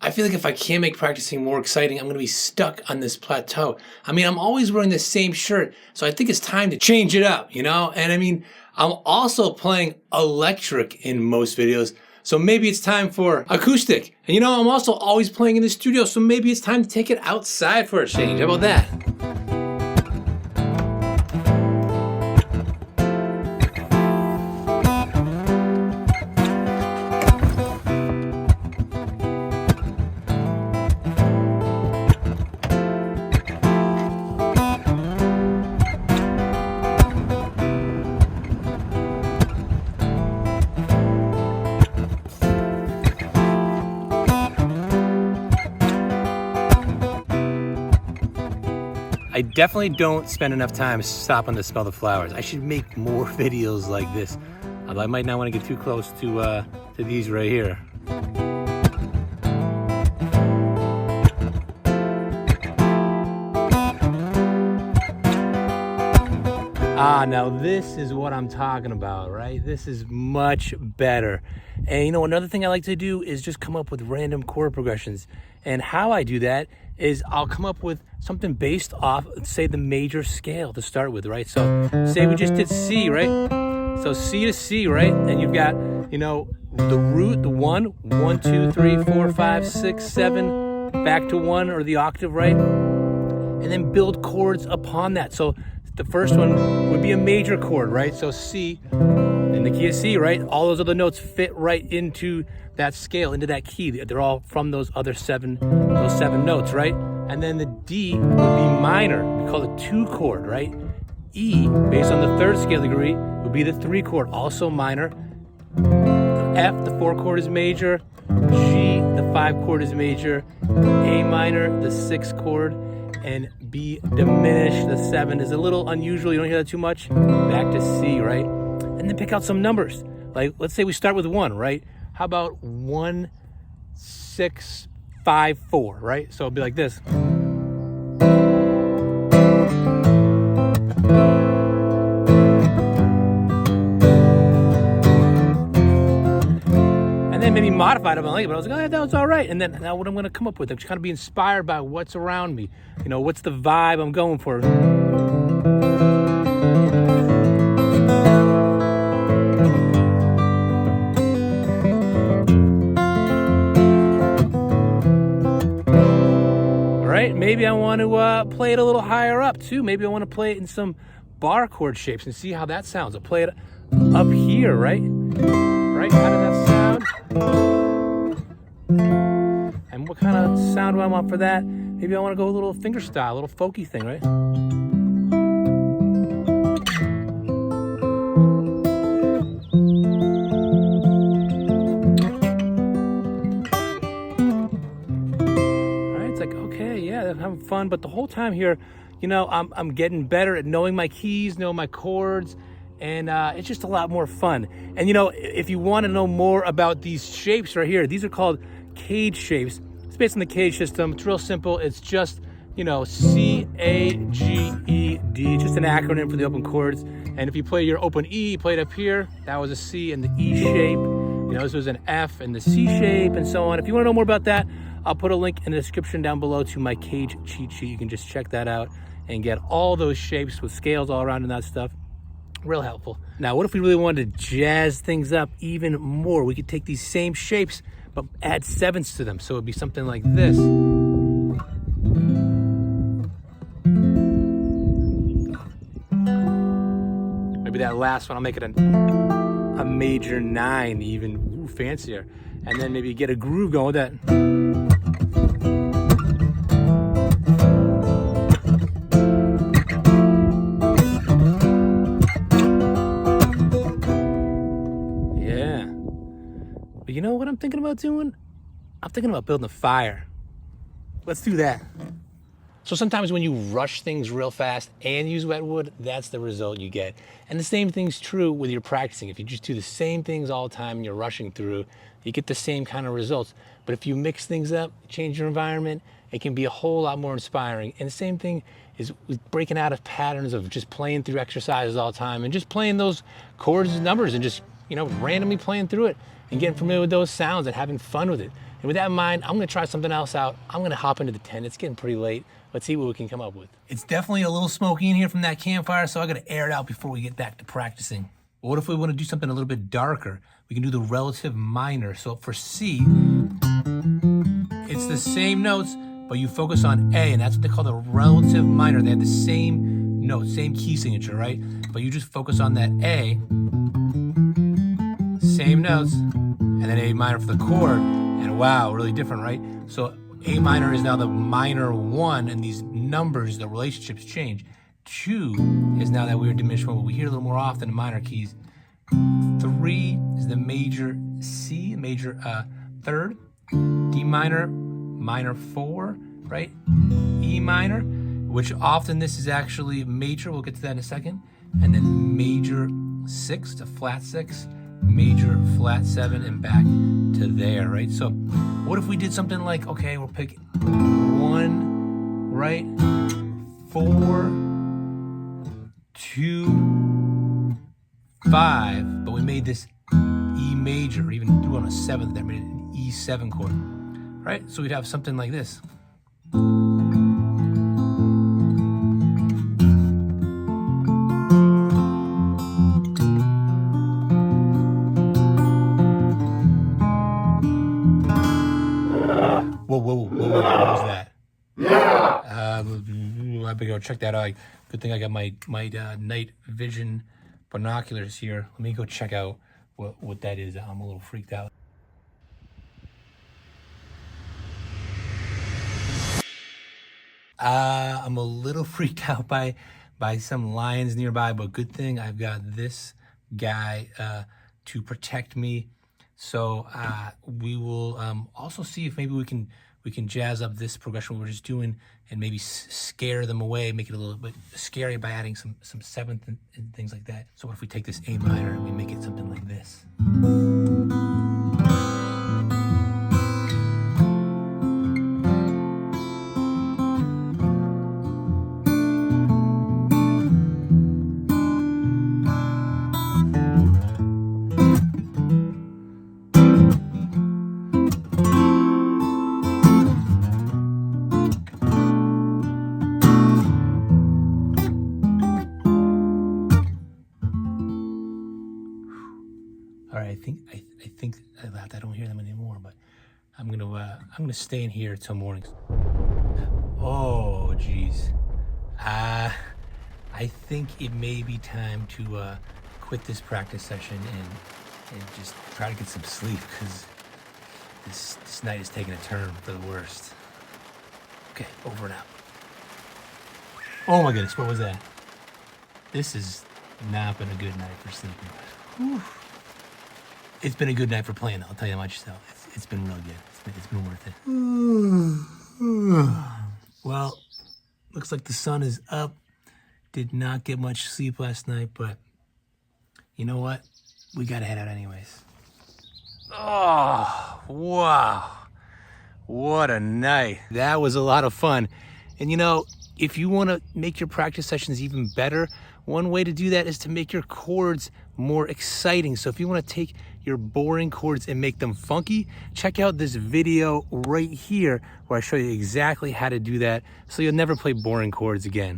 I feel like if I can't make practicing more exciting, I'm gonna be stuck on this plateau. I mean, I'm always wearing the same shirt, so I think it's time to change it up, you know? And I mean, I'm also playing electric in most videos, so maybe it's time for acoustic. And you know, I'm also always playing in the studio, so maybe it's time to take it outside for a change. How about that? I definitely don't spend enough time stopping to smell the flowers. I should make more videos like this. I might not want to get too close to these right here. Now this is what I'm talking about, right? This is much better. And you know, another thing I like to do is just come up with random chord progressions. And how I do that is I'll come up with something based off, say, the major scale to start with, right? So say we just did C, right? So C to C, right? And you've got, you know, the root, the 1, 2, 3, 4, 5, 6, 7, back to 1 or the octave, right? And then build chords upon that. So the first one would be a major chord, right? So C in the key of C, right? All those other notes fit right into that scale, into that key. They're all from those seven notes, right? And then the D would be minor. We call it 2 chord, right? E, based on the 3rd scale degree, would be the 3 chord, also minor. F, the 4 chord is major. G, the 5 chord is major. A minor, the 6 chord. And B diminished, the 7 is a little unusual, you don't hear that too much. Back to C, right? And then pick out some numbers. Like, let's say we start with 1, right? How about 1, 6, 5, 4, right? So it'll be like this. And then maybe modified it, but I was like, oh, that was all right. And then now what I'm gonna come up with, I'm just kind of be inspired by what's around me. You know, what's the vibe I'm going for? Maybe I want to play it a little higher up too. Maybe I want to play it in some bar chord shapes and see how that sounds. I'll play it up here, right? Right? How does that sound? And what kind of sound do I want for that? Maybe I want to go a little finger style, a little folky thing, right? I'm having fun, but the whole time here, you know, I'm getting better at knowing my keys, knowing my chords, and it's just a lot more fun. And you know, if you want to know more about these shapes right here, these are called cage shapes. It's based on the cage system. It's real simple. It's just, you know, C, A, G, E, D, just an acronym for the open chords. And if you play your open E, you play it up here, that was a C and the E shape. You know, this was an F and the C shape and so on. If you want to know more about that, I'll put a link in the description down below to my cage cheat sheet. You can just check that out and get all those shapes with scales all around and that stuff. Real helpful. Now, what if we really wanted to jazz things up even more? We could take these same shapes, but add 7ths to them. So it'd be something like this. Maybe that last one, I'll make it a major 9, even fancier. And then maybe get a groove going with that. Yeah. But you know what I'm thinking about doing? I'm thinking about building a fire. Let's do that. So sometimes when you rush things real fast and use wet wood, that's the result you get. And the same thing's true with your practicing. If you just do the same things all the time and you're rushing through, you get the same kind of results. But if you mix things up, change your environment, it can be a whole lot more inspiring. And the same thing is with breaking out of patterns of just playing through exercises all the time and just playing those chords and numbers and just, you know, randomly playing through it and getting familiar with those sounds and having fun with it. And with that in mind, I'm gonna try something else out. I'm gonna hop into the tent. It's getting pretty late. Let's see what we can come up with. It's definitely a little smoky in here from that campfire, so I gotta air it out before we get back to practicing. But what if we wanna do something a little bit darker? We can do the relative minor. So for C, it's the same notes, but you focus on A, and that's what they call the relative minor. They have the same note, same key signature, right? But you just focus on that A, same notes, and then A minor for the chord, and wow, really different, right? So A minor is now the minor 1, and these numbers, the relationships change. 2 is now that weird diminished one, but we hear a little more often in minor keys. 3 is the major C, major 3rd, D minor, minor 4, right? E minor, which often this is actually major, we'll get to that in a second, and then major 6 to flat 6, major flat 7, and back to there, right? So what if we did something like, okay, we'll pick 1, right? 4, 2, 5, but we made this E major, or even threw on a 7th there, made it an E7 chord, right? So we'd have something like this. Whoa, what was that? I better go check that out. Good thing I got my night vision binoculars here. Let me go check out what that is. I'm a little freaked out. I'm a little freaked out by some lions nearby, but good thing I've got this guy to protect me. So we will also see if maybe we can jazz up this progression we're just doing and maybe scare them away, make it a little bit scary by adding some 7th and things like that. So what if we take this A minor and we make it something like this? All right, I think I left. I don't hear them anymore, but I'm gonna stay in here till morning. Oh, geez. I think it may be time to quit this practice session and just try to get some sleep, because this night is taking a turn for the worst. Okay, over and out. Oh my goodness, what was that? This has not been a good night for sleeping. Whew. It's been a good night for playing, I'll tell you much so. It's been real good. It's been worth it. Well, looks like the sun is up. Did not get much sleep last night, but you know what? We gotta head out anyways. Oh, wow. What a night. That was a lot of fun. And you know, if you wanna make your practice sessions even better, one way to do that is to make your chords more exciting. So if you want to take your boring chords and make them funky, check out this video right here where I show you exactly how to do that so you'll never play boring chords again.